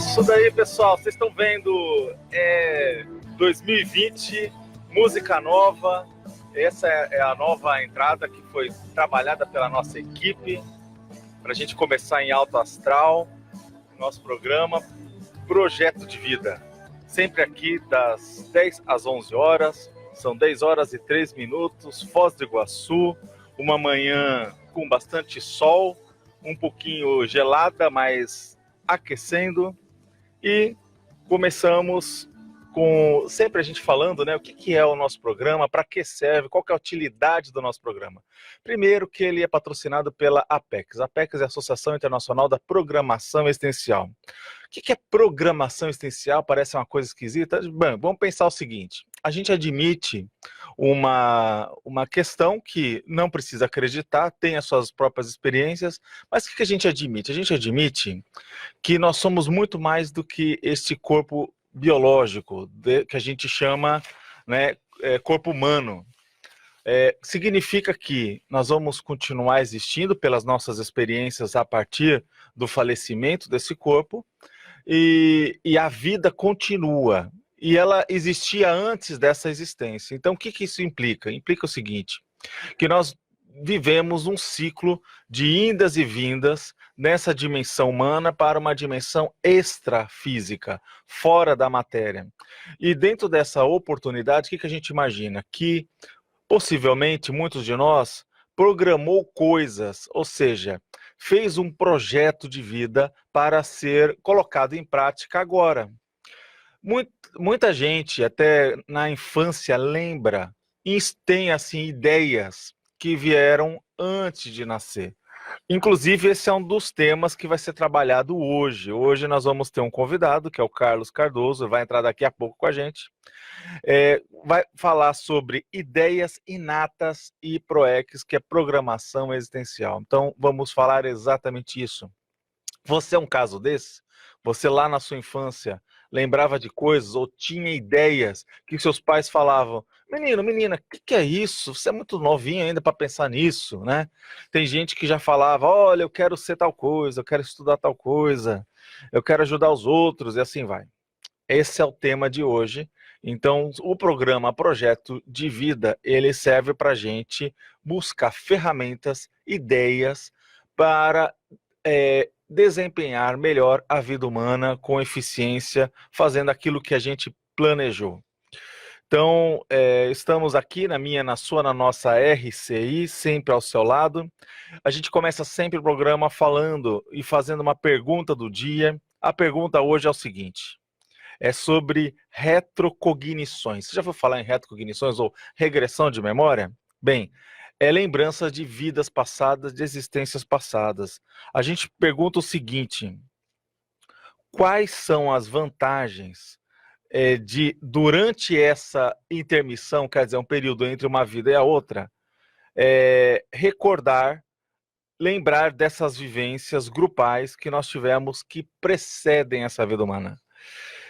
isso daí, pessoal. Vocês estão vendo 2020, música nova. Essa é a nova entrada que foi trabalhada pela nossa equipe para a gente começar em alto astral, nosso programa Projeto de Vida. Sempre aqui das 10 às 11 horas, são 10 horas e 3 minutos, Foz do Iguaçu, uma manhã com bastante sol, um pouquinho gelada, mas aquecendo. E começamos com sempre a gente falando, né, o que é o nosso programa, para que serve, qual que é a utilidade do nosso programa. Primeiro que ele é patrocinado pela APEX. A APEX é a Associação Internacional da Programação Existencial. O que é programação existencial? Parece uma coisa esquisita. Bom, vamos pensar o seguinte, a gente admite uma questão que não precisa acreditar, tem as suas próprias experiências, mas o que a gente admite? A gente admite que nós somos muito mais do que este corpo biológico, que a gente chama, né, corpo humano. Significa que nós vamos continuar existindo pelas nossas experiências a partir do falecimento desse corpo, e a vida continua. E ela existia antes dessa existência. Então, o que isso implica? Implica o seguinte, que nós vivemos um ciclo de indas e vindas nessa dimensão humana para uma dimensão extrafísica, fora da matéria. E dentro dessa oportunidade, o que a gente imagina? Que, possivelmente, muitos de nós programou coisas, ou seja, fez um projeto de vida para ser colocado em prática agora. Muita gente, até na infância, lembra e tem assim ideias que vieram antes de nascer. Inclusive, esse é um dos temas que vai ser trabalhado hoje. Hoje nós vamos ter um convidado, que é o Carlos Cardoso, vai entrar daqui a pouco com a gente. Vai falar sobre ideias inatas e ProEx, que é programação existencial. Então, vamos falar exatamente isso. Você é um caso desse? Você lá na sua infância lembrava de coisas ou tinha ideias que seus pais falavam: menino, menina, o que é isso? Você é muito novinho ainda para pensar nisso, né? Tem gente que já falava: olha, eu quero ser tal coisa, eu quero estudar tal coisa, eu quero ajudar os outros, e assim vai. Esse é o tema de hoje. Então, o programa Projeto de Vida, ele serve para a gente buscar ferramentas, ideias para desempenhar melhor a vida humana com eficiência, fazendo aquilo que a gente planejou. Então, estamos aqui na sua, na nossa RCI, sempre ao seu lado. A gente começa sempre o programa falando e fazendo uma pergunta do dia. A pergunta hoje é o seguinte: é sobre retrocognições. Você já ouviu falar em retrocognições ou regressão de memória? Bem, é lembrança de vidas passadas, de existências passadas. A gente pergunta o seguinte: quais são as vantagens durante essa intermissão, quer dizer, um período entre uma vida e a outra, lembrar dessas vivências grupais que nós tivemos que precedem essa vida humana?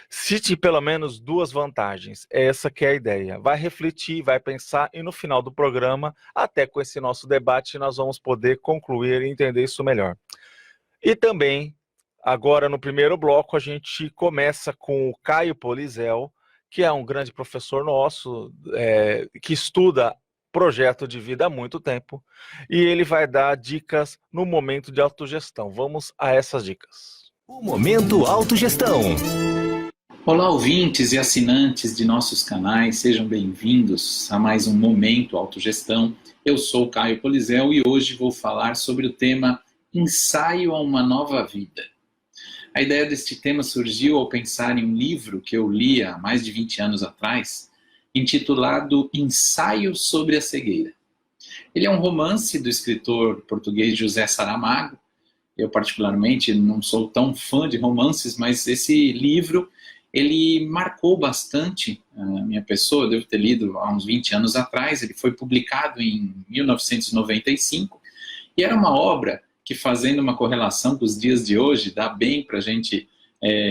Cite pelo menos duas vantagens, essa que é a ideia. Vai refletir, vai pensar e no final do programa, até com esse nosso debate, nós vamos poder concluir e entender isso melhor. E também, agora no primeiro bloco, a gente começa com o Caio Polizel, que é um grande professor nosso, que estuda projeto de vida há muito tempo, e ele vai dar dicas no momento de autogestão. Vamos a essas dicas. O Momento Autogestão. Olá, ouvintes e assinantes de nossos canais, sejam bem-vindos a mais um Momento Autogestão. Eu sou Caio Polizel e hoje vou falar sobre o tema Ensaio a uma Nova Vida. A ideia deste tema surgiu ao pensar em um livro que eu li há mais de 20 anos atrás, intitulado Ensaio sobre a Cegueira. Ele é um romance do escritor português José Saramago. Eu particularmente não sou tão fã de romances, mas esse livro ele marcou bastante a minha pessoa. Eu devo ter lido há uns 20 anos atrás. Ele foi publicado em 1995 e era uma obra que, fazendo uma correlação com os dias de hoje, dá bem para a gente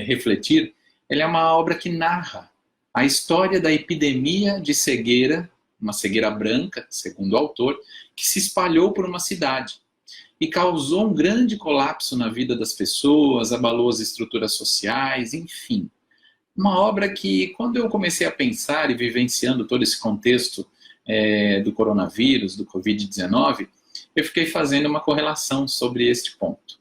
refletir. Ele é uma obra que narra a história da epidemia de cegueira, uma cegueira branca, segundo o autor, que se espalhou por uma cidade. e causou um grande colapso na vida das pessoas, abalou as estruturas sociais, enfim. Uma obra que, quando eu comecei a pensar e vivenciando todo esse contexto do coronavírus, do Covid-19, eu fiquei fazendo uma correlação sobre este ponto.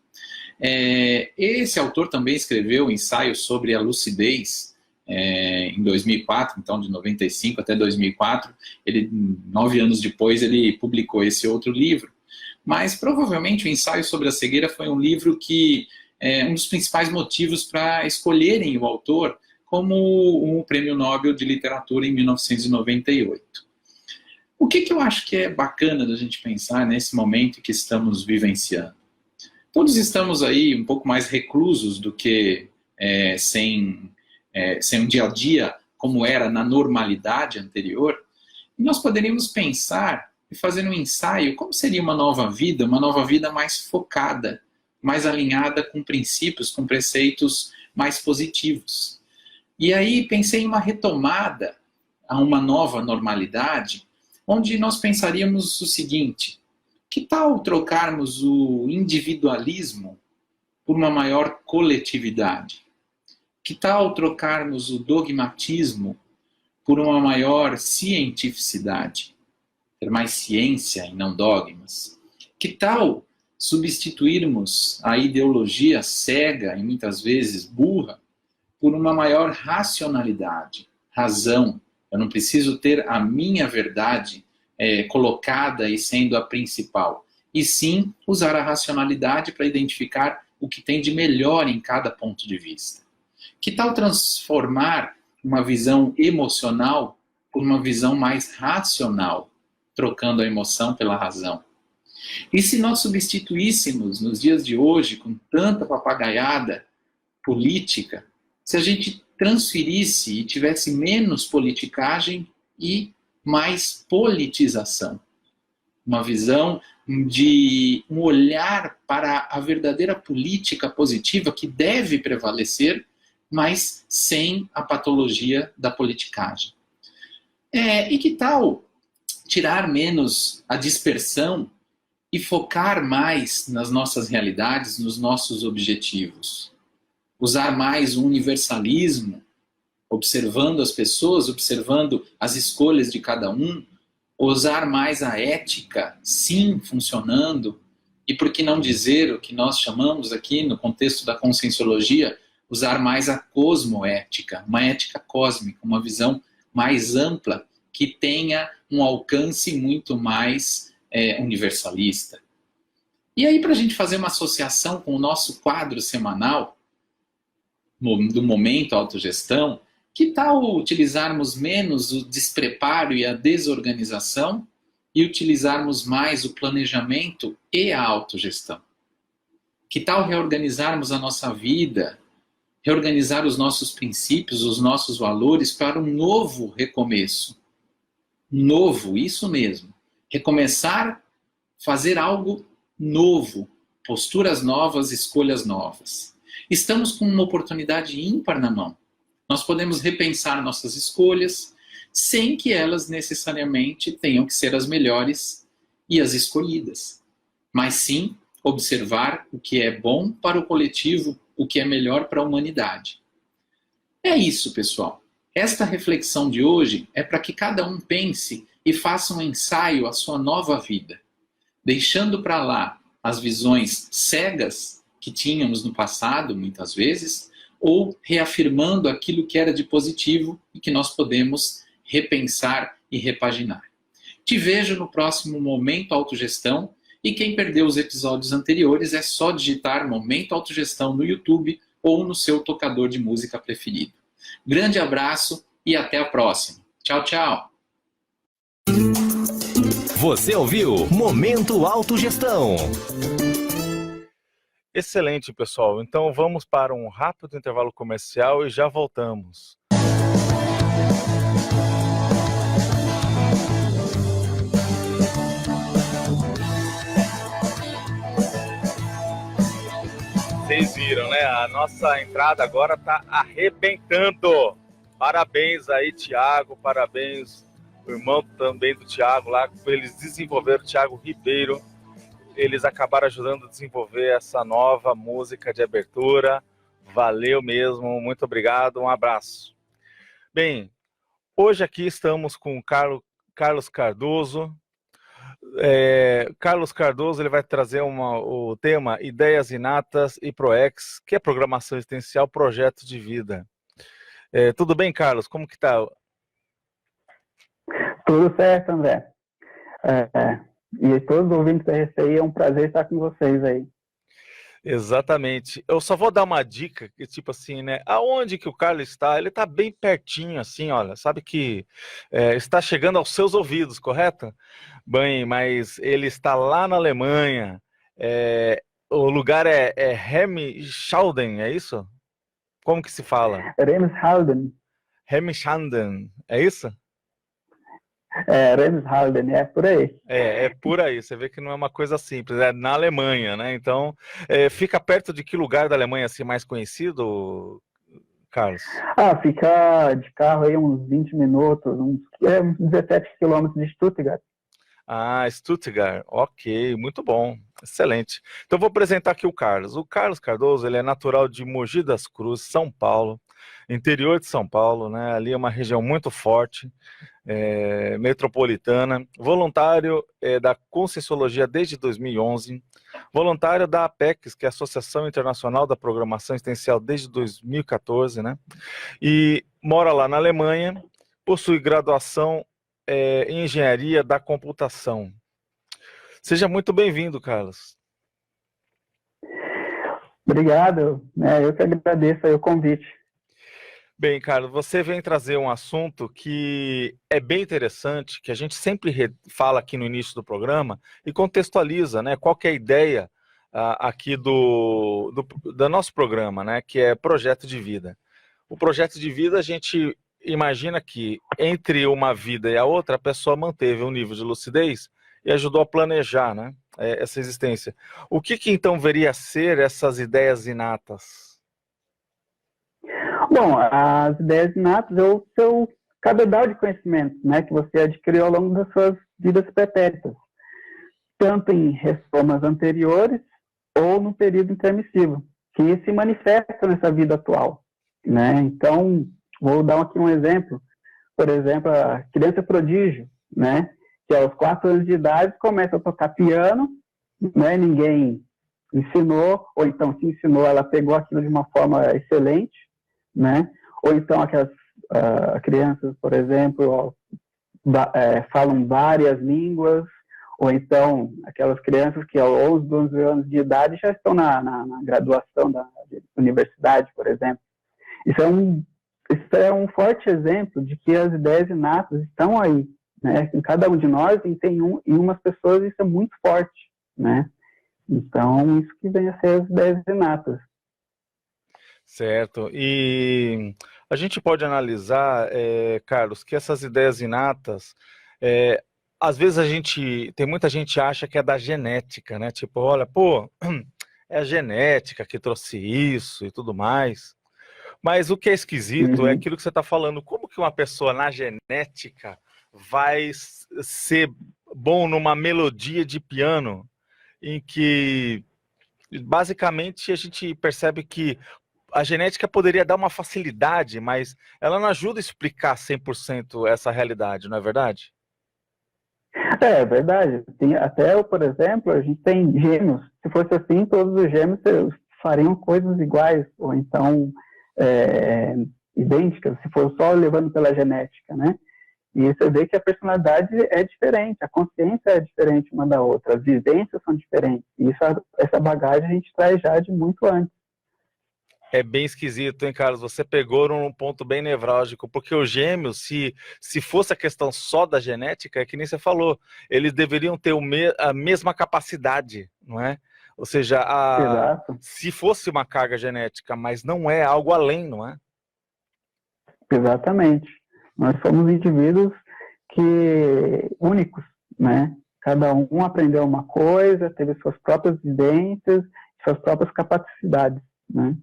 Esse autor também escreveu um ensaio sobre a lucidez em 2004, então de 95 até 2004, 9 anos depois ele publicou esse outro livro, mas provavelmente o ensaio sobre a cegueira foi um livro que um dos principais motivos para escolherem o autor como um prêmio Nobel de Literatura em 1998. O que eu acho que é bacana da gente pensar nesse momento que estamos vivenciando? Todos estamos aí um pouco mais reclusos do que sem um dia a dia como era na normalidade anterior. E nós poderíamos pensar e fazer um ensaio como seria uma nova vida mais focada, mais alinhada com princípios, com preceitos mais positivos. E aí pensei em uma retomada a uma nova normalidade, onde nós pensaríamos o seguinte: que tal trocarmos o individualismo por uma maior coletividade? Que tal trocarmos o dogmatismo por uma maior cientificidade? Ter mais ciência e não dogmas? Que tal substituirmos a ideologia cega e muitas vezes burra por uma maior racionalidade, razão? Eu não preciso ter a minha verdade colocada e sendo a principal, e sim usar a racionalidade para identificar o que tem de melhor em cada ponto de vista. Que tal transformar uma visão emocional por uma visão mais racional, trocando a emoção pela razão? E se nós substituíssemos, nos dias de hoje, com tanta papagaiada política, se a gente transferisse e tivesse menos politicagem e mais politização? Uma visão de um olhar para a verdadeira política positiva que deve prevalecer, mas sem a patologia da politicagem. E que tal tirar menos a dispersão e focar mais nas nossas realidades, nos nossos objetivos? Usar mais o universalismo, observando as pessoas, observando as escolhas de cada um, usar mais a ética, sim, funcionando, e por que não dizer o que nós chamamos aqui no contexto da conscienciologia, usar mais a cosmoética, uma ética cósmica, uma visão mais ampla, que tenha um alcance muito mais universalista. E aí, para a gente fazer uma associação com o nosso quadro semanal, do Momento Autogestão, que tal utilizarmos menos o despreparo e a desorganização e utilizarmos mais o planejamento e a autogestão? Que tal reorganizarmos a nossa vida, reorganizar os nossos princípios, os nossos valores para um novo recomeço? Novo, isso mesmo. Recomeçar, fazer algo novo, posturas novas, escolhas novas. Estamos com uma oportunidade ímpar na mão. Nós podemos repensar nossas escolhas sem que elas necessariamente tenham que ser as melhores e as escolhidas, mas sim observar o que é bom para o coletivo, o que é melhor para a humanidade. É isso, pessoal. Esta reflexão de hoje é para que cada um pense e faça um ensaio à sua nova vida, deixando para lá as visões cegas que tínhamos no passado, muitas vezes, ou reafirmando aquilo que era de positivo e que nós podemos repensar e repaginar. Te vejo no próximo Momento Autogestão, e quem perdeu os episódios anteriores é só digitar Momento Autogestão no YouTube ou no seu tocador de música preferido. Grande abraço e até a próxima. Tchau, tchau. Você ouviu Momento Autogestão. Excelente, pessoal. Então vamos para um rápido intervalo comercial e já voltamos. Vocês viram, né? A nossa entrada agora está arrebentando. Parabéns aí, Thiago. Parabéns, o irmão também do Thiago lá, eles desenvolveram, o Thiago Ribeiro. eles acabaram ajudando a desenvolver essa nova música de abertura. Valeu mesmo, muito obrigado, um abraço. Bem, hoje aqui estamos com o Carlos Cardoso. Carlos Cardoso ele vai trazer o tema Ideias Inatas e ProEx, que é Programação Existencial, Projeto de Vida. Tudo bem, Carlos? Como que tá? Tudo certo, André. E todos os ouvintes da RCI, é um prazer estar com vocês aí. Exatamente. Eu só vou dar uma dica, que tipo assim, né? Aonde que o Carlos está? Ele está bem pertinho, assim, olha. Sabe que está chegando aos seus ouvidos, correto? Bem, mas ele está lá na Alemanha. O lugar é Remschauden, é isso? Como que se fala? Remshalden. Remschauden, é isso? Remshalden, é por aí. É por aí, você vê que não é uma coisa simples, é na Alemanha, né? Então, fica perto de que lugar da Alemanha assim, mais conhecido, Carlos? Fica de carro aí uns 20 minutos, uns 17 quilômetros de Stuttgart. Stuttgart, ok, muito bom, excelente. Então, vou apresentar aqui o Carlos. O Carlos Cardoso, ele é natural de Mogi das Cruzes, São Paulo, interior de São Paulo, né? Ali é uma região muito forte, metropolitana, voluntário da Conscienciologia desde 2011, voluntário da APEX, que é a Associação Internacional da Programação Existencial, desde 2014, né? E mora lá na Alemanha, possui graduação em Engenharia da Computação. Seja muito bem-vindo, Carlos. Obrigado, eu que agradeço aí o convite. Bem, Carlos, você vem trazer um assunto que é bem interessante, que a gente sempre fala aqui no início do programa e contextualiza, né? Qual que é a ideia aqui do nosso programa, né? Que é projeto de vida. O projeto de vida, a gente imagina que entre uma vida e a outra, a pessoa manteve um nível de lucidez e ajudou a planejar, né? Essa existência. O que então veria a ser essas ideias inatas? Bom, as ideias inatas é o seu cabedal de conhecimento, né, que você adquiriu ao longo das suas vidas pretéritas, tanto em reformas anteriores ou no período intermissivo, que se manifesta nessa vida atual, né? Então, vou dar aqui um exemplo. Por exemplo, a criança prodígio, né, que aos 4 anos de idade começa a tocar piano, né, ninguém ensinou, ou então se ensinou, ela pegou aquilo de uma forma excelente, né? Ou então aquelas crianças, por exemplo, falam várias línguas, ou então aquelas crianças que aos 11, 12 anos de idade já estão na graduação da universidade, por exemplo. Isso é um forte exemplo de que as ideias inatas estão aí, né? Em cada um de nós, e em umas pessoas isso é muito forte, né? Então, isso que vem a ser as ideias inatas. Certo. E a gente pode analisar, Carlos, que essas ideias inatas, às vezes tem muita gente que acha que é da genética, né? Tipo, olha, é a genética que trouxe isso e tudo mais. Mas o que é esquisito é aquilo que você está falando. Como que uma pessoa na genética vai ser bom numa melodia de piano em que, basicamente, a gente percebe que a genética poderia dar uma facilidade, mas ela não ajuda a explicar 100% essa realidade, não é verdade? É verdade. Por exemplo, a gente tem gêmeos. Se fosse assim, todos os gêmeos fariam coisas iguais, ou então idênticas, se for só levando pela genética, né? E você vê que a personalidade é diferente, a consciência é diferente uma da outra, as vivências são diferentes. E essa bagagem a gente traz já de muito antes. É bem esquisito, hein, Carlos? Você pegou num ponto bem nevrálgico, porque os gêmeos, se fosse a questão só da genética, é que nem você falou, eles deveriam ter a mesma capacidade, não é? Ou seja, se fosse uma carga genética, mas não é algo além, não é? Exatamente. Nós somos indivíduos únicos, né? Cada um aprendeu uma coisa, teve suas próprias vivências, suas próprias capacidades, né?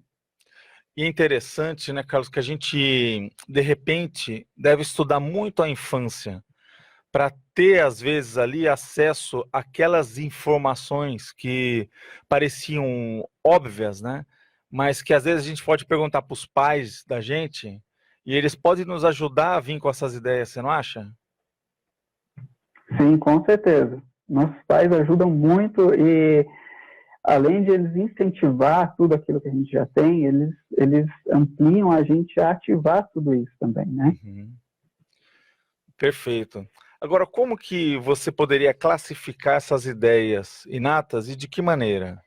E é interessante, né, Carlos, que a gente, de repente, deve estudar muito a infância para ter, às vezes, ali acesso àquelas informações que pareciam óbvias, né? Mas que às vezes a gente pode perguntar para os pais da gente e eles podem nos ajudar a vir com essas ideias, você não acha? Sim, com certeza. Nossos pais ajudam muito e, além de eles incentivar tudo aquilo que a gente já tem, eles ampliam a gente a ativar tudo isso também, né? Uhum. Perfeito. Agora, como que você poderia classificar essas ideias inatas e de que maneira?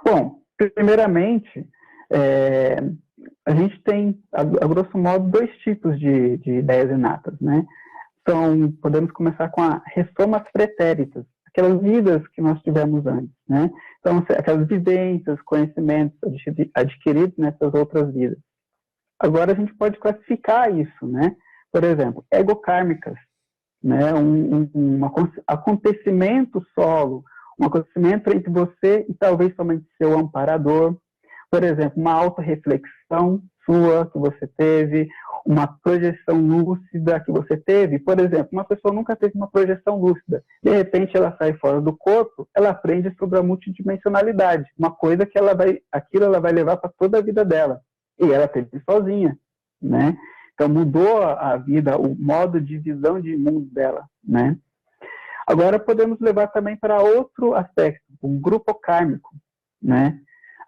Bom, primeiramente, a gente tem, a grosso modo, dois tipos de ideias inatas, né? Então, podemos começar com as ressomas pretéritas, aquelas vidas que nós tivemos antes, né? Então, aquelas vivências, conhecimentos adquiridos nessas outras vidas. Agora, a gente pode classificar isso, né? Por exemplo, egokármicas, né? Um acontecimento solo, um acontecimento entre você e talvez somente seu amparador. Por exemplo, uma autorreflexão sua que você teve, uma projeção lúcida que você teve. Por exemplo, uma pessoa nunca teve uma projeção lúcida. De repente, ela sai fora do corpo, ela aprende sobre a multidimensionalidade, uma coisa que aquilo ela vai levar para toda a vida dela. E ela teve sozinha, né? Então, mudou a vida, o modo de visão de mundo dela, né? Agora, podemos levar também para outro aspecto, um grupo kármico, né?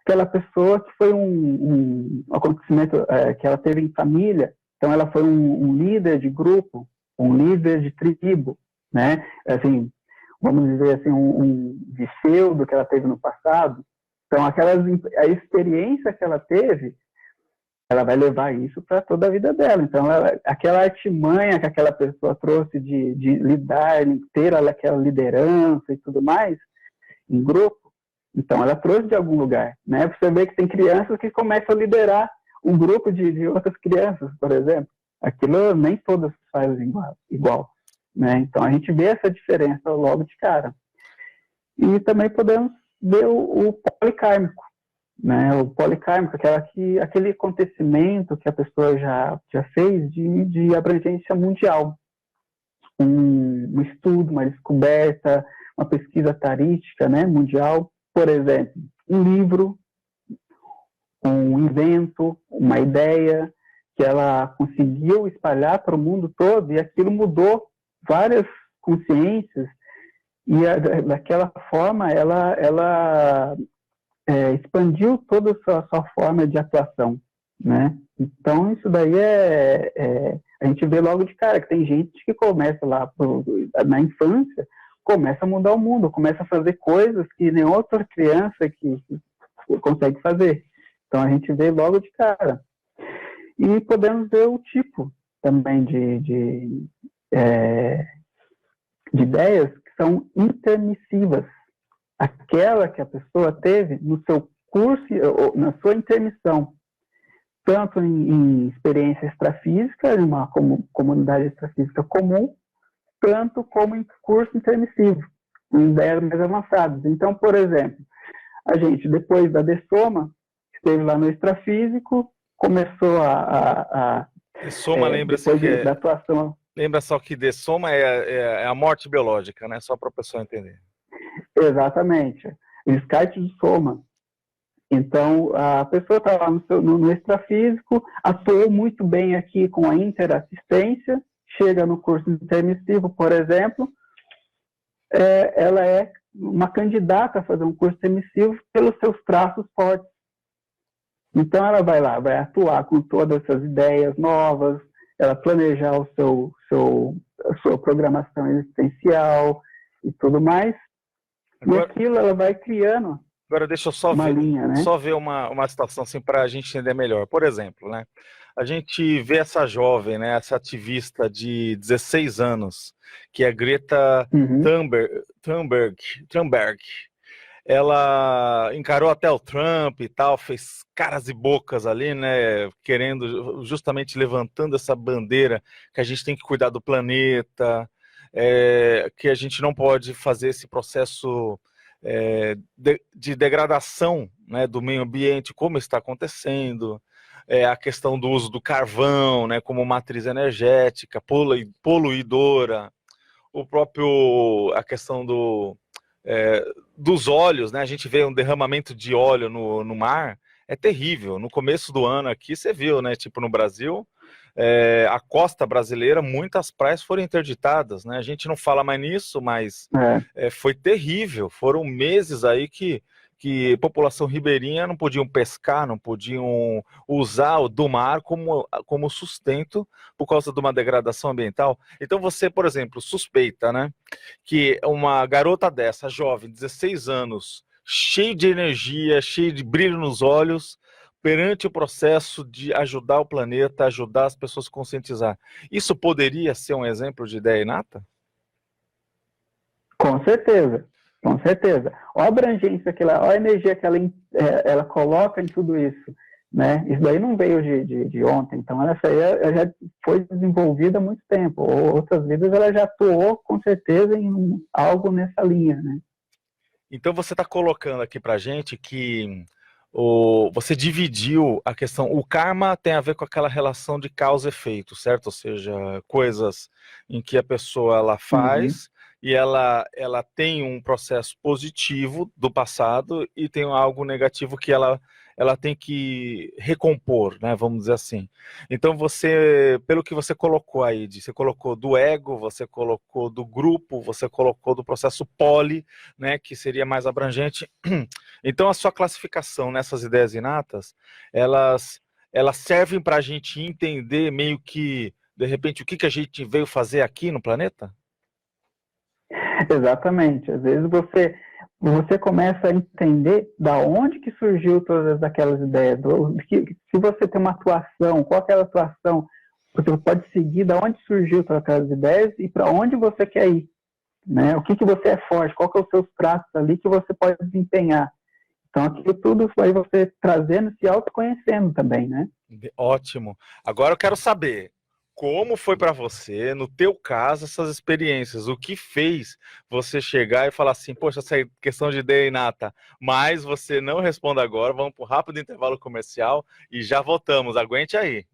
Aquela pessoa que foi um acontecimento que ela teve em família, então ela foi um líder de grupo, um líder de tribo, né? Assim, vamos dizer assim, um pseudo que ela teve no passado. Então, a experiência que ela teve, ela vai levar isso para toda a vida dela. Então, aquela artimanha que aquela pessoa trouxe de lidar, ter aquela liderança e tudo mais, em grupo, então ela trouxe de algum lugar, né? Você vê que tem crianças que começam a liderar um grupo de outras crianças, por exemplo. Aquilo nem todas fazem igual, né? Então a gente vê essa diferença logo de cara. E também podemos ver o policármico, né? O policármico, aquele acontecimento que a pessoa já fez de abrangência mundial. Um estudo, uma descoberta, uma pesquisa tarística, né, mundial. Por exemplo, um livro, um invento, uma ideia que ela conseguiu espalhar para o mundo todo e aquilo mudou várias consciências e daquela forma ela expandiu toda a sua forma de atuação, né? Então isso daí a gente vê logo de cara que tem gente que começa lá na infância, começa a mudar o mundo, começa a fazer coisas que nem outra criança que consegue fazer. Então a gente vê logo de cara. E podemos ver o tipo também de ideias que são intermissivas. Aquela que a pessoa teve no seu curso, ou na sua intermissão, tanto em experiência extrafísica, em uma comunidade extrafísica comum, tanto como em curso intermissivo, em ideias mais avançadas. Então, por exemplo, a gente, depois da dessoma, esteve lá no extrafísico, começou Dessoma, lembra-se que da atuação. Lembra só que dessoma é a morte biológica, né? Só para o pessoal entender. Exatamente. O descarte de soma. Então, a pessoa está lá no extrafísico, atuou muito bem aqui com a interassistência, chega no curso intermissivo, por exemplo, ela é uma candidata a fazer um curso intermissivo pelos seus traços fortes. Então, ela vai lá, vai atuar com todas essas ideias novas, ela planejar a sua programação existencial e tudo mais. Agora, e aquilo ela vai criando. Agora deixa eu só ver, linha, né? Só ver uma situação assim para a gente entender melhor. Por exemplo, né? A gente vê essa jovem, né? Essa ativista de 16 anos, que é Greta Thunberg. Ela encarou até o Trump e tal, fez caras e bocas ali, né? Querendo, justamente levantando essa bandeira que a gente tem que cuidar do planeta, que a gente não pode fazer esse processo de degradação, né, do meio ambiente, como está acontecendo. a questão do uso do carvão, né, como matriz energética, poluidora, a questão dos óleos, né? A gente vê um derramamento de óleo no mar, é terrível. No começo do ano aqui, você viu, né? Tipo, no Brasil, a costa brasileira, muitas praias foram interditadas, né? A gente não fala mais nisso, mas foi terrível. Foram meses aí que a população ribeirinha não podiam pescar, não podiam usar do mar como sustento por causa de uma degradação ambiental. Então você, por exemplo, suspeita, né, que uma garota dessa, jovem, 16 anos, cheia de energia, cheia de brilho nos olhos, perante o processo de ajudar o planeta, ajudar as pessoas a conscientizar. Isso poderia ser um exemplo de ideia inata? Com certeza, com certeza. Olha a abrangência olha a energia que ela coloca em tudo isso, né? Isso daí não veio de ontem, então essa aí ela já foi desenvolvida há muito tempo. Ou outras vezes ela já atuou com certeza em algo nessa linha, né? Então você está colocando aqui para gente que você dividiu a questão. O karma tem a ver com aquela relação de causa e efeito, certo? Ou seja, coisas em que a pessoa ela faz e ela tem um processo positivo do passado e tem algo negativo que ela tem que recompor, né? Vamos dizer assim. Então pelo que você colocou aí, você colocou do ego, você colocou do grupo, você colocou do processo poli, né? Que seria mais abrangente. Então, a sua classificação nessas ideias inatas, elas servem para a gente entender meio que, de repente, o que a gente veio fazer aqui no planeta? Exatamente. Às vezes você começa a entender da onde que surgiu todas aquelas ideias. Se você tem uma atuação, qual é a atuação, você pode seguir da onde surgiu todas aquelas ideias e para onde você quer ir. Né? O que você é forte, qual que é os seus traços ali que você pode desempenhar. Então, aquilo tudo vai você trazendo, se autoconhecendo também, né? Ótimo. Agora eu quero saber, como foi para você, no teu caso, essas experiências? O que fez você chegar e falar assim, poxa, essa questão de ideia inata, mas você não responda agora, vamos para um rápido intervalo comercial e já voltamos, aguente aí.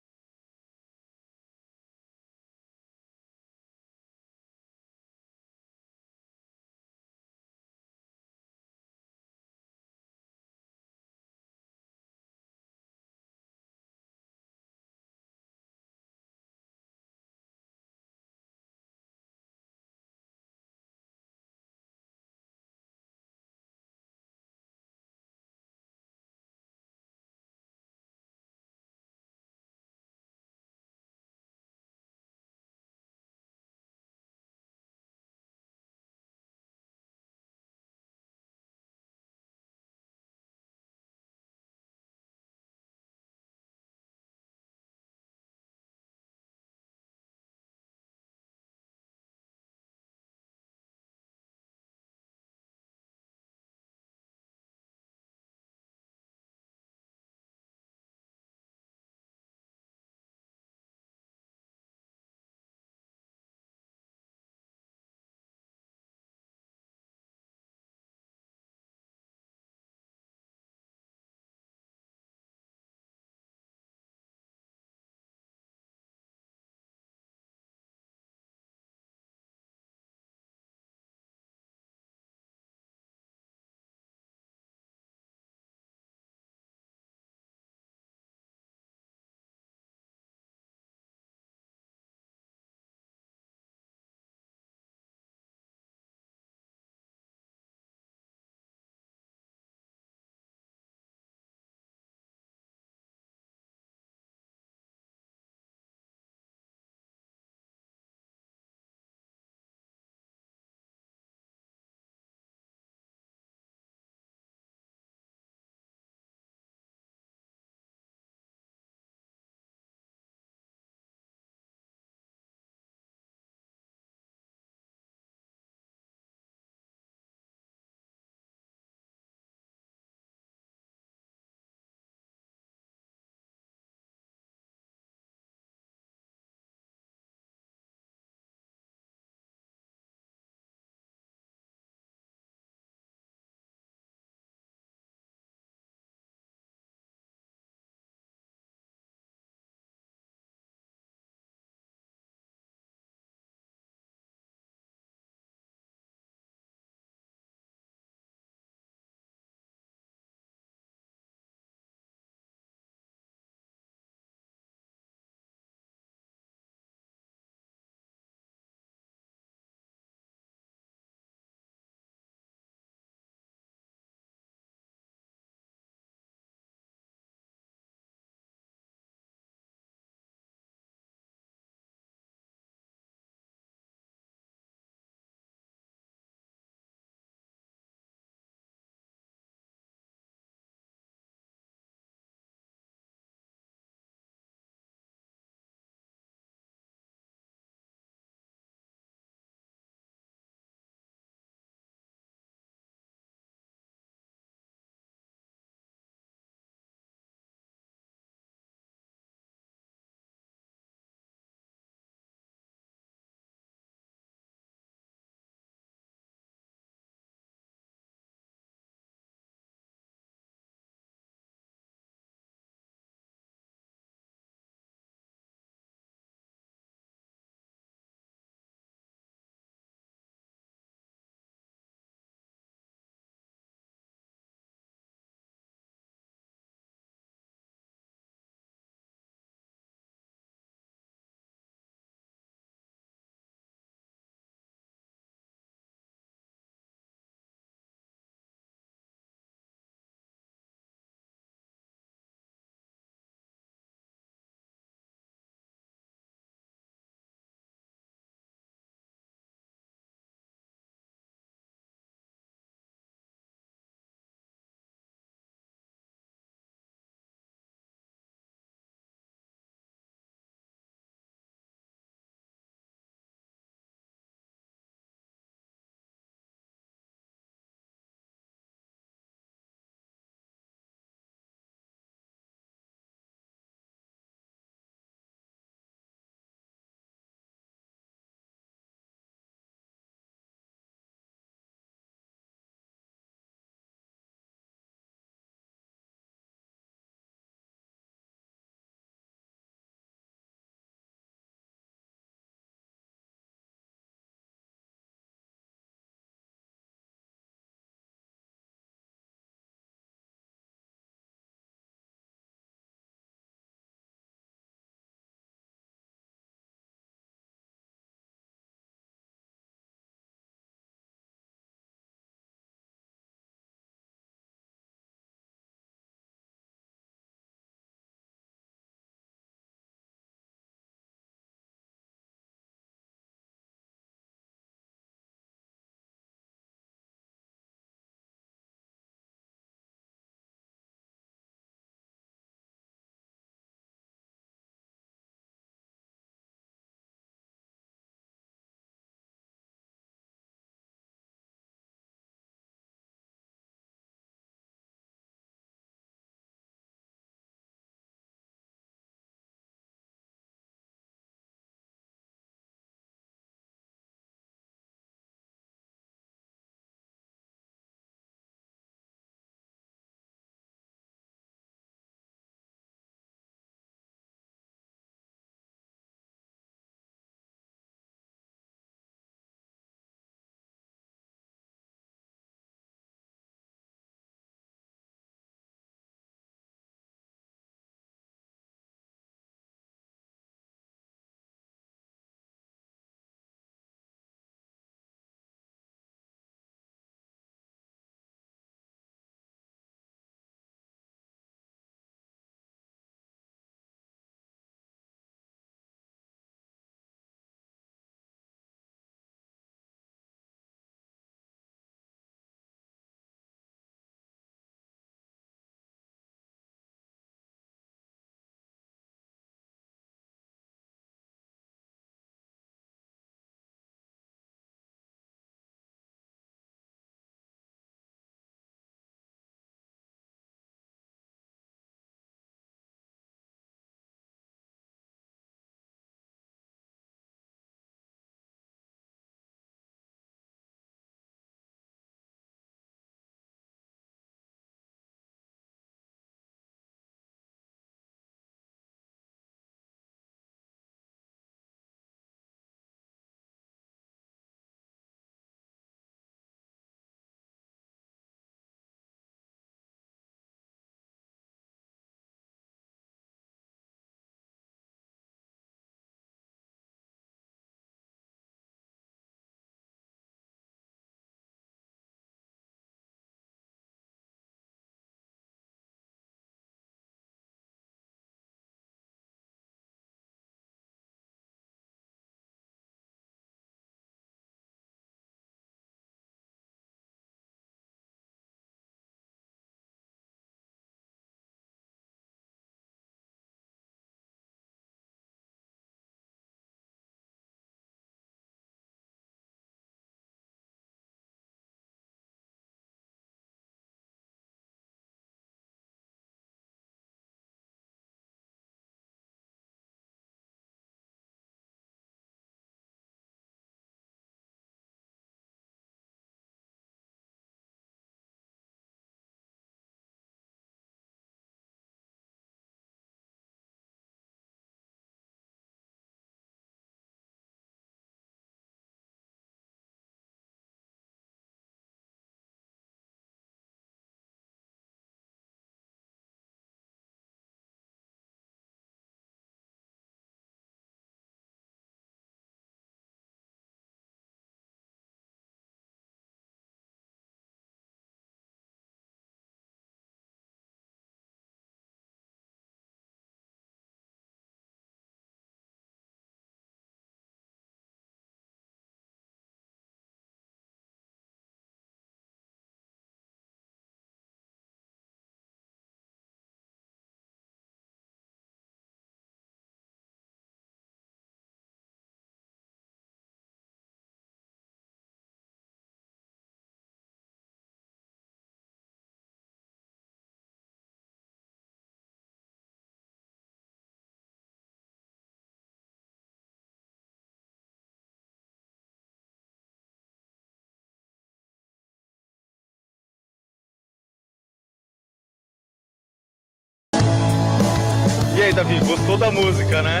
E aí, Davi, gostou da música, né?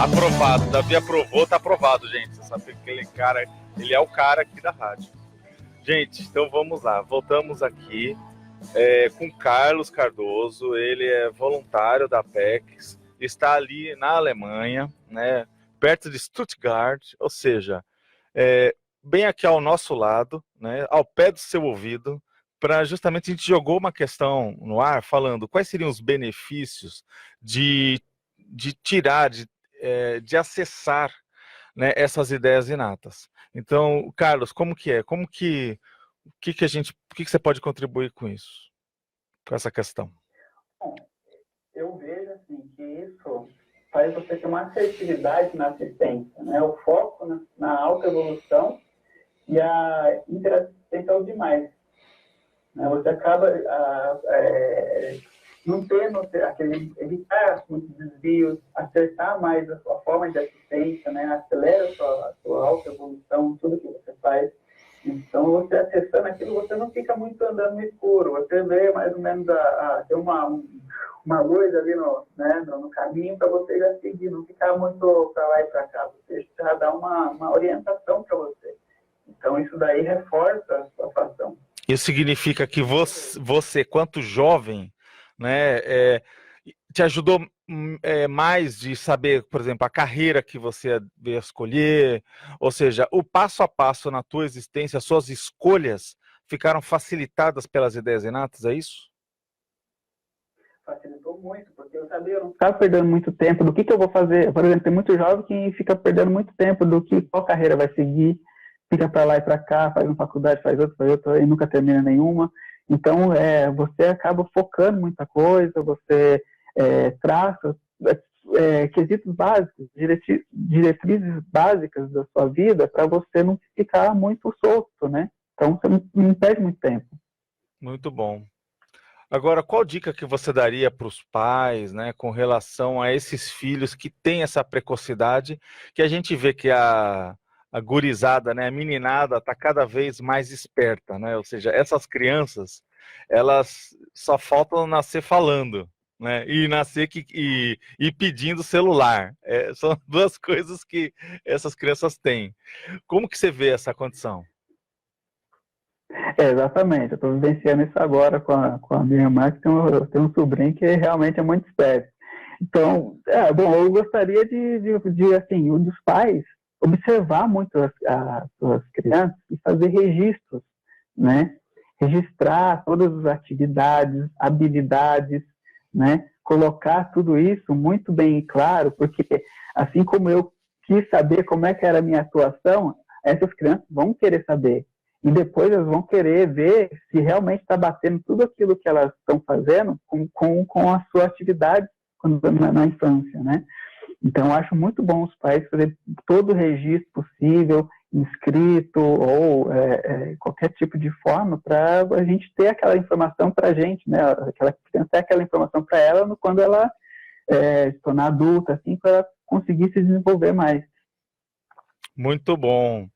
Aprovado. Davi aprovou, tá aprovado, gente. Você sabe que aquele cara, ele é o cara aqui da rádio. Gente, então vamos lá. Voltamos aqui com Carlos Cardoso. Ele é voluntário da Apex. Está ali na Alemanha, né? Perto de Stuttgart, ou seja, bem aqui ao nosso lado, né? Ao pé do seu ouvido, para justamente a gente jogou uma questão no ar falando quais seriam os benefícios de tirar, de acessar, né, essas ideias inatas. Então, Carlos, como que é? O que você pode contribuir com isso, com essa questão? Bom, eu vejo assim que isso faz você ter uma assertividade na assistência, né? O foco na autoevolução e a interassistência aos demais. Né? Você acaba não tendo evitar muitos desvios, acertar mais a sua forma de assistência, né? Acelera a sua autoevolução, tudo que você faz. Então, você acessando aquilo, você não fica muito andando no escuro, você vê mais ou menos tem uma luz ali no caminho para você já seguir, não ficar muito para lá e para cá, você já dá uma orientação para você. Então, isso daí reforça a sua ação. Isso significa que você quanto jovem, né, te ajudou mais de saber, por exemplo, a carreira que você ia escolher, ou seja, o passo a passo na tua existência, as suas escolhas ficaram facilitadas pelas ideias inatas, é isso? Facilitou muito, porque eu sabia, eu não ficava perdendo muito tempo do que eu vou fazer. Por exemplo, tem muito jovem que fica perdendo muito tempo qual carreira vai seguir, fica para lá e para cá, faz uma faculdade, faz outra, e nunca termina nenhuma. Então, você acaba focando muita coisa, você traça quesitos básicos, diretrizes básicas da sua vida para você não ficar muito solto, né? Então, você não perde muito tempo. Muito bom. Agora, qual dica que você daria para os pais, né, com relação a esses filhos que têm essa precocidade, que a gente vê que a gurizada, né, a meninada está cada vez mais esperta, né? Ou seja, essas crianças, elas só faltam nascer falando, né? E nascer e pedindo celular. São duas coisas que essas crianças têm. Como que você vê essa condição? Exatamente, eu estou vivenciando isso agora com a minha irmã, que tem um sobrinho que realmente é muito esperto. Então, bom, eu gostaria de assim, dos pais observar muito as suas crianças e fazer registros, né? Registrar todas as atividades, habilidades, né? Colocar tudo isso muito bem claro, porque assim como eu quis saber como é que era a minha atuação, essas crianças vão querer saber. E depois elas vão querer ver se realmente está batendo tudo aquilo que elas estão fazendo com a sua atividade na infância, né? Então, eu acho muito bom os pais fazerem todo o registro possível, inscrito ou qualquer tipo de forma para a gente ter aquela informação para a gente, né? Aquela criança ter aquela informação para ela quando ela se tornar adulta, assim, para ela conseguir se desenvolver mais. Muito bom.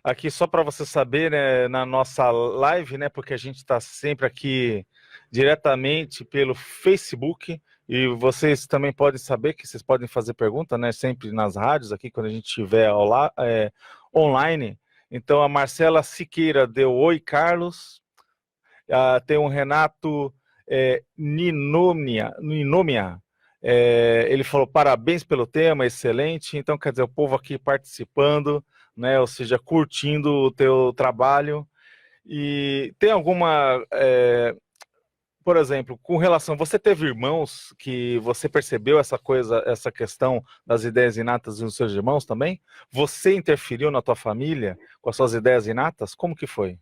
Aqui só para você saber, né, na nossa live, né, porque a gente está sempre aqui diretamente pelo Facebook e vocês também podem saber que vocês podem fazer pergunta, né, sempre nas rádios aqui quando a gente estiver online. Então a Marcela Siqueira deu oi, Carlos. Tem um Renato Ninomia. Ele falou parabéns pelo tema, excelente. Então, quer dizer, o povo aqui participando, né? Ou seja, curtindo o teu trabalho. E tem alguma, por exemplo, com relação, você teve irmãos que você percebeu essa questão das ideias inatas dos seus irmãos também? Você interferiu na tua família com as suas ideias inatas? Como que foi?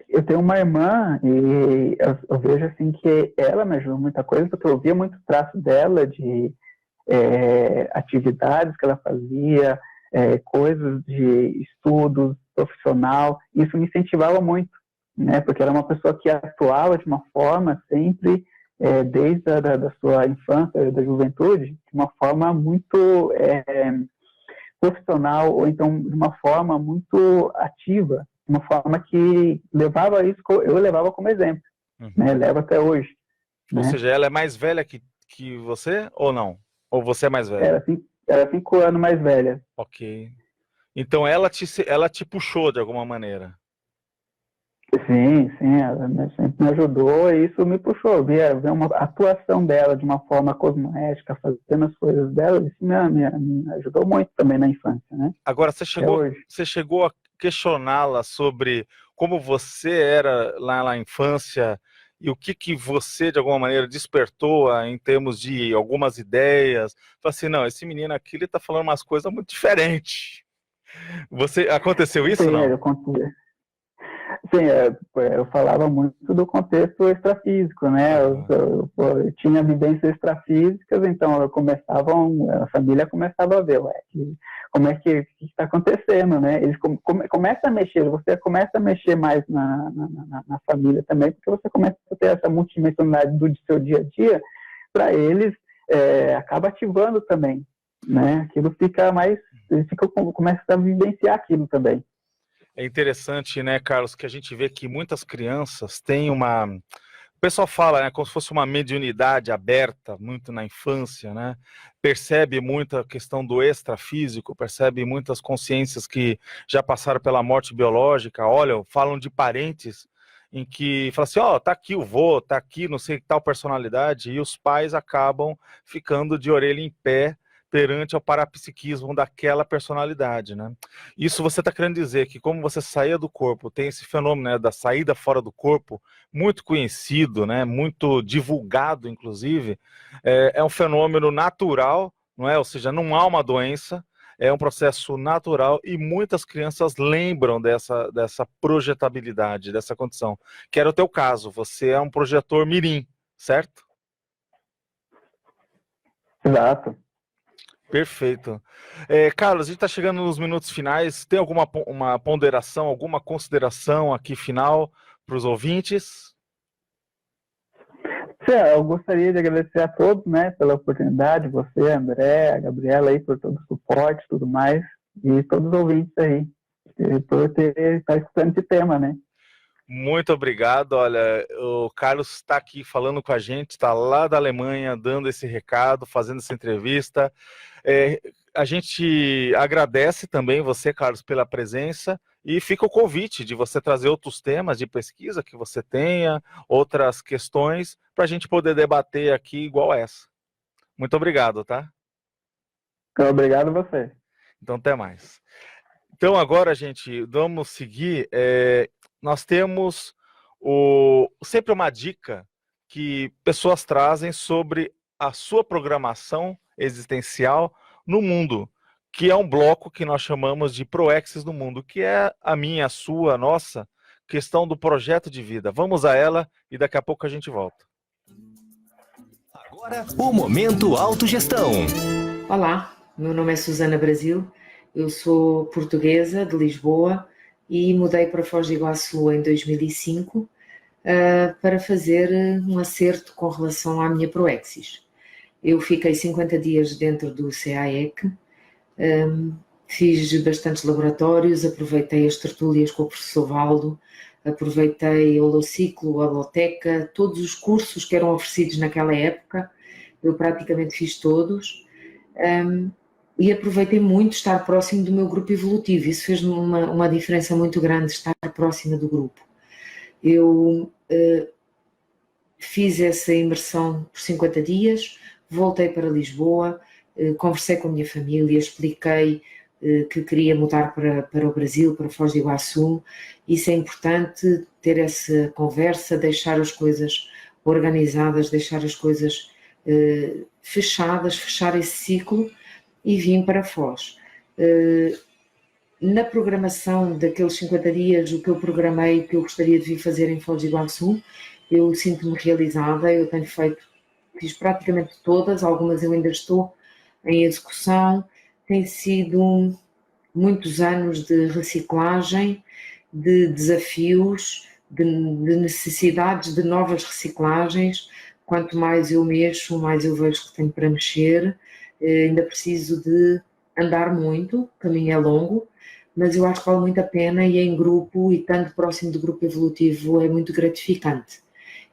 Eu tenho uma irmã e eu vejo assim que ela me ajudou muita coisa, porque eu via muito traço dela de atividades que ela fazia, coisas de estudos profissional. Isso me incentivava muito, né? Porque era uma pessoa que atuava de uma forma sempre, desde da sua infância, da juventude, de uma forma muito profissional, ou então de uma forma muito ativa, uma forma que levava isso, eu levava como exemplo, né? Levo até hoje. Ou né? seja, ela é mais velha que você ou não? Ou você é mais velha? Era 5 anos mais velha. Ok. Então ela te puxou de alguma maneira. Sim, ela sempre me ajudou e isso me puxou. Ver uma atuação dela de uma forma cosmoética, fazendo as coisas dela, isso me ajudou muito também na infância, né? Agora, Até hoje. você chegou a questioná-la sobre como você era lá na infância e o que você, de alguma maneira, despertou em termos de algumas ideias? Falei assim, não, esse menino aqui, ele tá falando umas coisas muito diferentes. Aconteceu isso, Sim, não? sim, eu falava muito do contexto extrafísico, né? Aham. Eu tinha vivências extrafísicas, então a família começava a ver, como é que está acontecendo, né? Eles começam a mexer, você começa a mexer mais na família também, porque você começa a ter essa multidimensionalidade do seu dia a dia, para eles acaba ativando também, né? Aquilo fica mais, eles começam a vivenciar aquilo também. É interessante, né, Carlos, que a gente vê que muitas crianças têm uma... O pessoal fala, né, como se fosse uma mediunidade aberta, muito na infância, né? Percebe muito a questão do extrafísico, percebe muitas consciências que já passaram pela morte biológica, olham, falam de parentes em que fala assim, tá aqui o vô, tá aqui não sei tal personalidade, e os pais acabam ficando de orelha em pé perante ao parapsiquismo daquela personalidade, né? Isso você está querendo dizer que como você saía do corpo, tem esse fenômeno, né, da saída fora do corpo, muito conhecido, né, muito divulgado, inclusive, é um fenômeno natural, não é? Ou seja, não há uma doença, é um processo natural e muitas crianças lembram dessa projetabilidade, dessa condição. Que era o teu caso, você é um projetor mirim, certo? Exato. Perfeito. Carlos, a gente está chegando nos minutos finais. Tem alguma uma ponderação, alguma consideração aqui final para os ouvintes? Eu gostaria de agradecer a todos, né, pela oportunidade, você, André, a Gabriela aí por todo o suporte, tudo mais, e todos os ouvintes aí, por estar escutando esse tema, né. Muito obrigado. Olha, o Carlos está aqui falando com a gente, está lá da Alemanha, dando esse recado, fazendo essa entrevista. A gente agradece também você, Carlos, pela presença e fica o convite de você trazer outros temas de pesquisa que você tenha, outras questões, para a gente poder debater aqui igual essa. Muito obrigado, tá? Obrigado a você. Então, até mais. Então, agora, gente, vamos seguir. Nós temos sempre uma dica que pessoas trazem sobre a sua programação existencial no mundo, que é um bloco que nós chamamos de Proexis no Mundo, que é a minha, a sua, a nossa questão do projeto de vida. Vamos a ela e daqui a pouco a gente volta. Agora, o Momento Autogestão. Olá, meu nome é Susana Brasil, eu sou portuguesa de Lisboa e mudei para Foz do Iguaçu em 2005 para fazer um acerto com relação à minha Proexis. Eu fiquei 50 dias dentro do CAEC, fiz bastantes laboratórios, aproveitei as tertúlias com o professor Valdo, aproveitei o Holociclo, a Holoteca, todos os cursos que eram oferecidos naquela época, eu praticamente fiz todos. E aproveitei muito estar próximo do meu grupo evolutivo, isso fez-me uma diferença muito grande, estar próxima do grupo. Eu fiz essa imersão por 50 dias, voltei para Lisboa, conversei com a minha família, expliquei que queria mudar para o Brasil, para Foz do Iguaçu. Isso é importante, ter essa conversa, deixar as coisas organizadas, deixar as coisas fechadas, fechar esse ciclo e vim para Foz. Na programação daqueles 50 dias, o que eu programei, que eu gostaria de vir fazer em Foz do Iguaçu, eu sinto-me realizada, eu fiz praticamente todas, algumas eu ainda estou em execução. Tem sido muitos anos de reciclagem, de desafios, de necessidades de novas reciclagens. Quanto mais eu mexo, mais eu vejo que tenho para mexer. Ainda preciso de andar muito, o caminho é longo, mas eu acho que vale muito a pena e em grupo, e estando próximo do grupo evolutivo, é muito gratificante.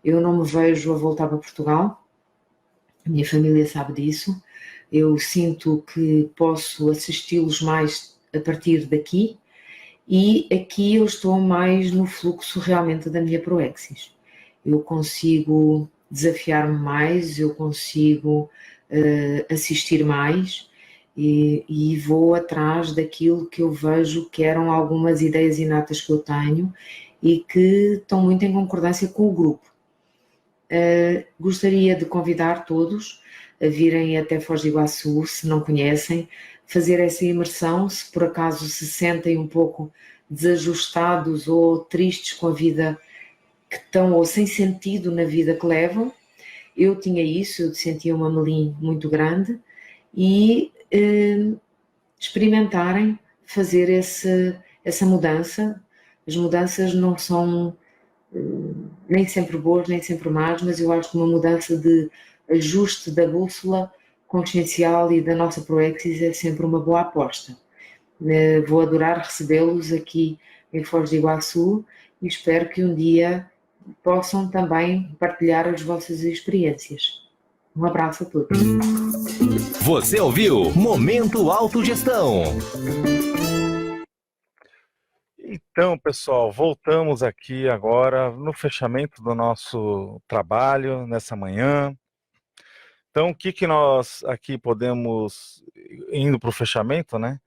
Eu não me vejo a voltar para Portugal, a minha família sabe disso. Eu sinto que posso assisti-los mais a partir daqui, e aqui eu estou mais no fluxo realmente da minha proexis. Eu consigo desafiar-me mais, eu consigo assistir mais e vou atrás daquilo que eu vejo que eram algumas ideias inatas que eu tenho e que estão muito em concordância com o grupo. Gostaria de convidar todos a virem até Foz do Iguaçu, se não conhecem, fazer essa imersão, se por acaso se sentem um pouco desajustados ou tristes com a vida que estão, ou sem sentido na vida que levam. Eu tinha isso, eu sentia uma melim muito grande, e experimentarem fazer essa mudança. As mudanças não são nem sempre boas, nem sempre más, mas eu acho que uma mudança de ajuste da bússola consciencial e da nossa proexis é sempre uma boa aposta. Vou adorar recebê-los aqui em Foz do Iguaçu e espero que um dia possam também partilhar as vossas experiências. Um abraço a todos. Você ouviu Momento Autogestão. Então, pessoal, voltamos aqui agora no fechamento do nosso trabalho nessa manhã. Então, o que nós aqui podemos, indo para o fechamento, né?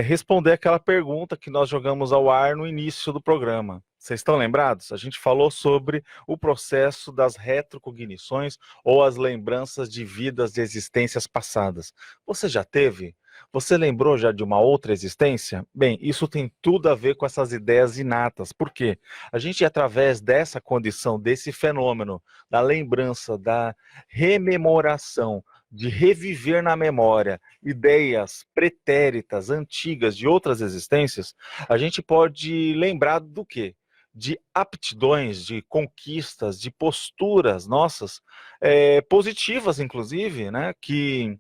Responder aquela pergunta que nós jogamos ao ar no início do programa. Vocês estão lembrados? A gente falou sobre o processo das retrocognições ou as lembranças de vidas de existências passadas. Você já teve? Você lembrou já de uma outra existência? Bem, isso tem tudo a ver com essas ideias inatas. Por quê? A gente, através dessa condição, desse fenômeno, da lembrança, da rememoração, de reviver na memória ideias pretéritas, antigas, de outras existências, a gente pode lembrar do quê? De aptidões, de conquistas, de posturas nossas, positivas, inclusive, né? Que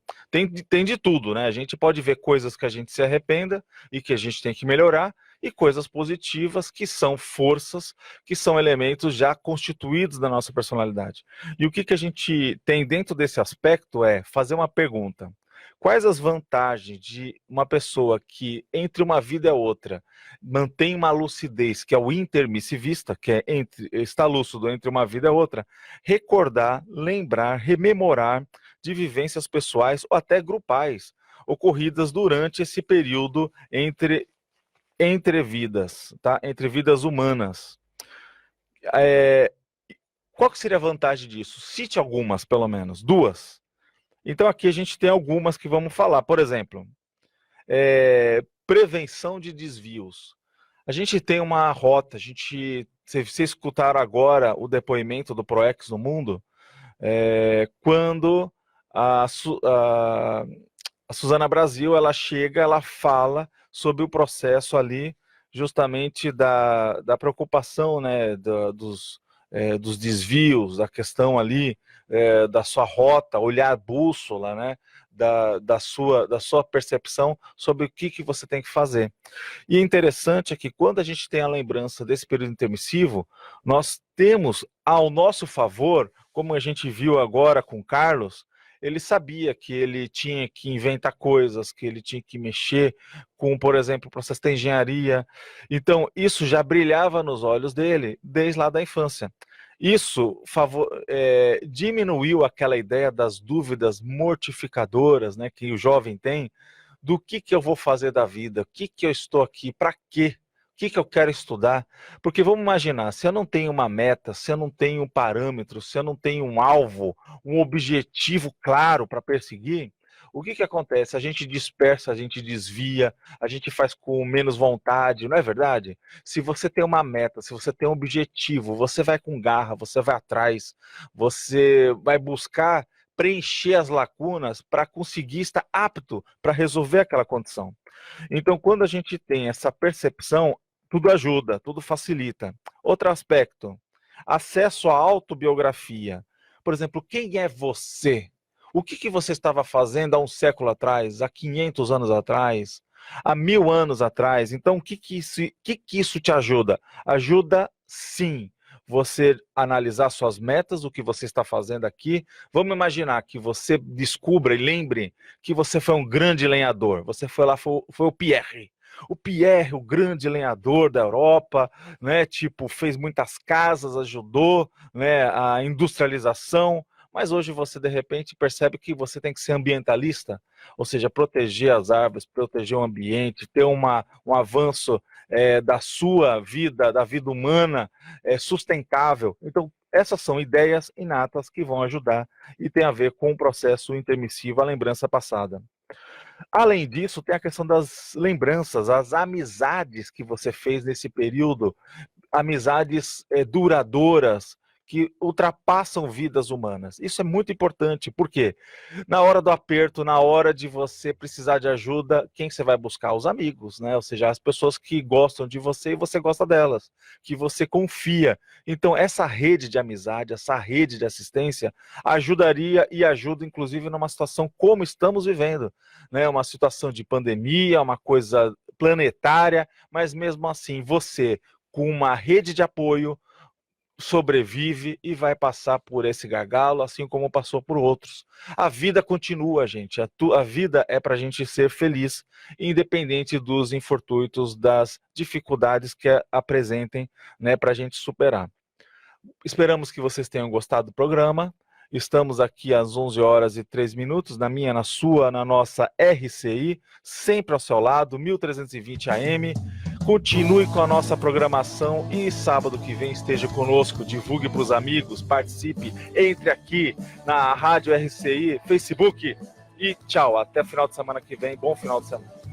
tem de tudo, né? A gente pode ver coisas que a gente se arrependa e que a gente tem que melhorar, e coisas positivas que são forças, que são elementos já constituídos da nossa personalidade. E o que a gente tem dentro desse aspecto é fazer uma pergunta. Quais as vantagens de uma pessoa que, entre uma vida e outra, mantém uma lucidez, que é o intermissivista, que é está lúcido entre uma vida e outra, recordar, lembrar, rememorar de vivências pessoais ou até grupais, ocorridas durante esse período entre vidas, tá? Entre vidas humanas. Qual que seria a vantagem disso? Cite algumas, pelo menos, 2. Então aqui a gente tem algumas que vamos falar. Por exemplo, prevenção de desvios. A gente tem uma rota, se vocês escutaram agora o depoimento do Proex no Mundo, quando a Suzana Brasil, ela chega, ela fala sobre o processo ali, justamente da preocupação, né, dos desvios, da questão ali, da sua rota, olhar a bússola, né, da sua percepção sobre o que você tem que fazer. E é interessante que quando a gente tem a lembrança desse período intermissivo, nós temos ao nosso favor, como a gente viu agora com Carlos, ele sabia que ele tinha que inventar coisas, que ele tinha que mexer com, por exemplo, o processo da engenharia. Então, isso já brilhava nos olhos dele desde lá da infância. Isso diminuiu aquela ideia das dúvidas mortificadoras, né, que o jovem tem, do que eu vou fazer da vida, o que eu estou aqui, para quê? O que eu quero estudar? Porque vamos imaginar, se eu não tenho uma meta, se eu não tenho um parâmetro, se eu não tenho um alvo, um objetivo claro para perseguir, o que acontece? A gente dispersa, a gente desvia, a gente faz com menos vontade, não é verdade? Se você tem uma meta, se você tem um objetivo, você vai com garra, você vai atrás, você vai buscar preencher as lacunas para conseguir estar apto para resolver aquela condição. Então, quando a gente tem essa percepção, tudo ajuda, tudo facilita. Outro aspecto, acesso à autobiografia. Por exemplo, quem é você? O que você estava fazendo há um século atrás, há 500 anos atrás, há 1000 anos atrás? Então, o que isso te ajuda? Ajuda, sim, você analisar suas metas, o que você está fazendo aqui. Vamos imaginar que você descubra e lembre que você foi um grande lenhador. Você foi lá, foi o Pierre. O Pierre, o grande lenhador da Europa, né? Tipo, fez muitas casas, ajudou, né, a industrialização. Mas hoje você, de repente, percebe que você tem que ser ambientalista, ou seja, proteger as árvores, proteger o ambiente, ter um avanço da sua vida, da vida humana, sustentável. Então, essas são ideias inatas que vão ajudar e tem a ver com o processo intermissivo, a lembrança passada. Além disso, tem a questão das lembranças, as amizades que você fez nesse período, amizades duradouras, que ultrapassam vidas humanas. Isso é muito importante, porque na hora do aperto, na hora de você precisar de ajuda, quem você vai buscar? Os amigos, né? Ou seja, as pessoas que gostam de você e você gosta delas, que você confia. Então, essa rede de amizade, essa rede de assistência, ajudaria e ajuda, inclusive, numa situação como estamos vivendo, né? Uma situação de pandemia, uma coisa planetária, mas mesmo assim, você, com uma rede de apoio, sobrevive e vai passar por esse gargalo, assim como passou por outros. A vida continua, gente. A vida é para a gente ser feliz, independente dos infortúnios, das dificuldades que apresentem, né, para a gente superar. Esperamos que vocês tenham gostado do programa. Estamos aqui às 11h03, na minha, na sua, na nossa RCI, sempre ao seu lado, 1320 AM. Continue com a nossa programação e sábado que vem esteja conosco, divulgue para os amigos, participe, entre aqui na Rádio RCI, Facebook e tchau, até final de semana que vem, bom final de semana.